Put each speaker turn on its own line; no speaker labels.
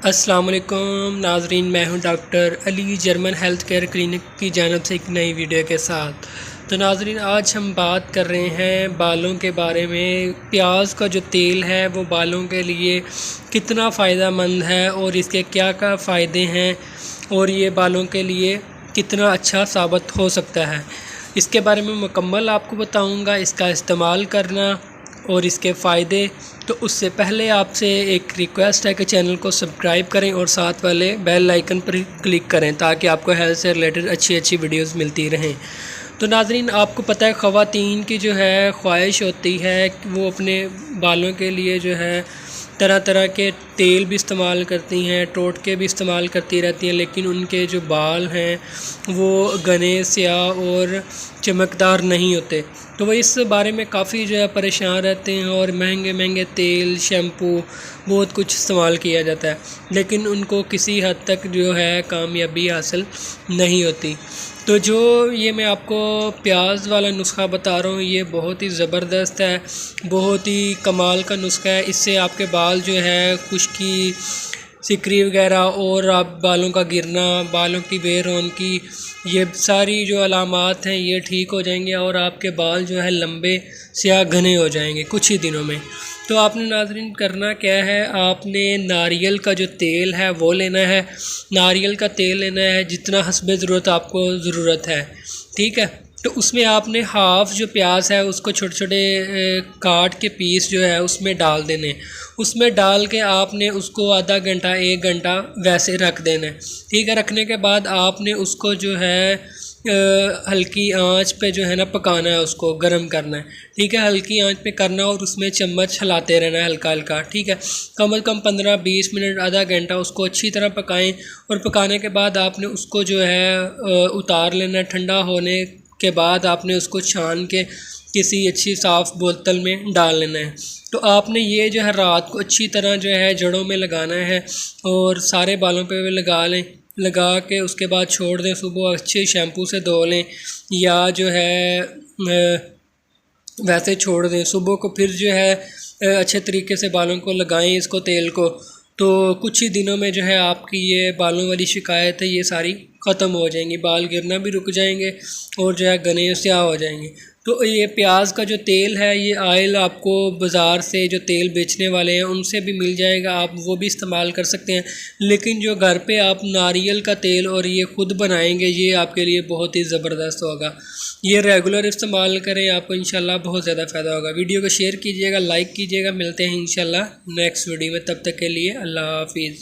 अस्सलाम वालेकुम नाजरीन, मैं हूं doctor Ali German health care clinic की जानब से एक नई वीडियो के साथ। तो नाजरीन, आज हम बात कर रहे हैं बालों के बारे में। प्याज का जो तेल है वो बालों के लिए कितना फ़ायदा मंद है और इसके क्या क्या फ़ायदे हैं और ये बालों के लिए कितना अच्छा साबित हो सकता है, इसके बारे में मुकम्मल आपको बताऊंगा। इसका इस्तेमाल करना और इसके फ़ायदे। तो उससे पहले आपसे एक रिक्वेस्ट है कि चैनल को सब्सक्राइब करें और साथ वाले बेल आइकन पर क्लिक करें ताकि आपको हेल्थ से रिलेटेड अच्छी अच्छी वीडियोस मिलती रहें। तो नाजरीन, आपको पता है ख़वातीन की जो है ख्वाहिश होती है कि वो अपने बालों के लिए जो है तरह तरह के तेल भी इस्तेमाल करती हैं, टोटके भी इस्तेमाल करती रहती हैं, लेकिन उनके जो बाल हैं वो घने स्याह और चमकदार नहीं होते। तो वो इस बारे में काफ़ी जो है परेशान रहते हैं और महंगे महंगे तेल, शैम्पू, बहुत कुछ इस्तेमाल किया जाता है, लेकिन उनको किसी हद तक जो है कामयाबी हासिल नहीं होती। तो जो ये मैं आपको प्याज वाला नुस्खा बता रहा हूँ, ये बहुत ही ज़बरदस्त है, बहुत ही कमाल का नुस्खा है। इससे आपके बाल जो है खुश्की, सिकरी वगैरह और आप बालों का गिरना, बालों की बेरौनकी, ये सारी जो अलामात हैं ये ठीक हो जाएंगे और आपके बाल जो है लंबे स्याह घने हो जाएंगे कुछ ही दिनों में। तो आपने नाज़रीन करना क्या है, आपने नारियल का जो तेल है वो लेना है। नारियल का तेल लेना है जितना हस्बे ज़रूरत आपको ज़रूरत है, ठीक है। तो उसमें आपने हाफ़ जो प्याज है उसको छोटे छोटे काट के पीस जो है उसमें डाल देने। उसमें डाल के आपने उसको आधा घंटा 1 घंटा वैसे रख देना है, ठीक है। रखने के बाद आपने उसको जो है हल्की आंच पे जो है ना पकाना है, उसको गर्म करना है, ठीक है। हल्की आंच पे करना और उसमें चम्मच हिलाते रहना है हल्का हल्का, ठीक है। कम से कम 15-20 मिनट, आधा घंटा उसको अच्छी तरह पकाएं। और पकाने के बाद आपने उसको जो है उतार लेना है। ठंडा होने के बाद आपने उसको छान के किसी अच्छी साफ़ बोतल में डाल लेना है। तो आपने ये जो है रात को अच्छी तरह जो है जड़ों में लगाना है और सारे बालों पे लगा लें। लगा के उसके बाद छोड़ दें, सुबह अच्छे शैम्पू से धो लें या जो है वैसे छोड़ दें। सुबह को फिर जो है अच्छे तरीके से बालों को लगाएं इसको, तेल को। तो कुछ ही दिनों में जो है आपकी ये बालों वाली शिकायत है ये सारी ख़त्म हो जाएंगी, बाल गिरना भी रुक जाएंगे और जो है घने स्याह हो जाएंगे। तो ये प्याज का जो तेल है, ये ऑयल आपको बाज़ार से जो तेल बेचने वाले हैं उनसे भी मिल जाएगा, आप वो भी इस्तेमाल कर सकते हैं। लेकिन जो घर पे आप नारियल का तेल और ये ख़ुद बनाएंगे, ये आपके लिए बहुत ही ज़बरदस्त होगा। ये रेगुलर इस्तेमाल करें, आपको इंशाल्लाह बहुत ज़्यादा फ़ायदा होगा। वीडियो को शेयर कीजिएगा, लाइक कीजिएगा। मिलते हैं इंशाल्लाह नेक्स्ट वीडियो में, तब तक के लिए अल्लाह हाफिज़।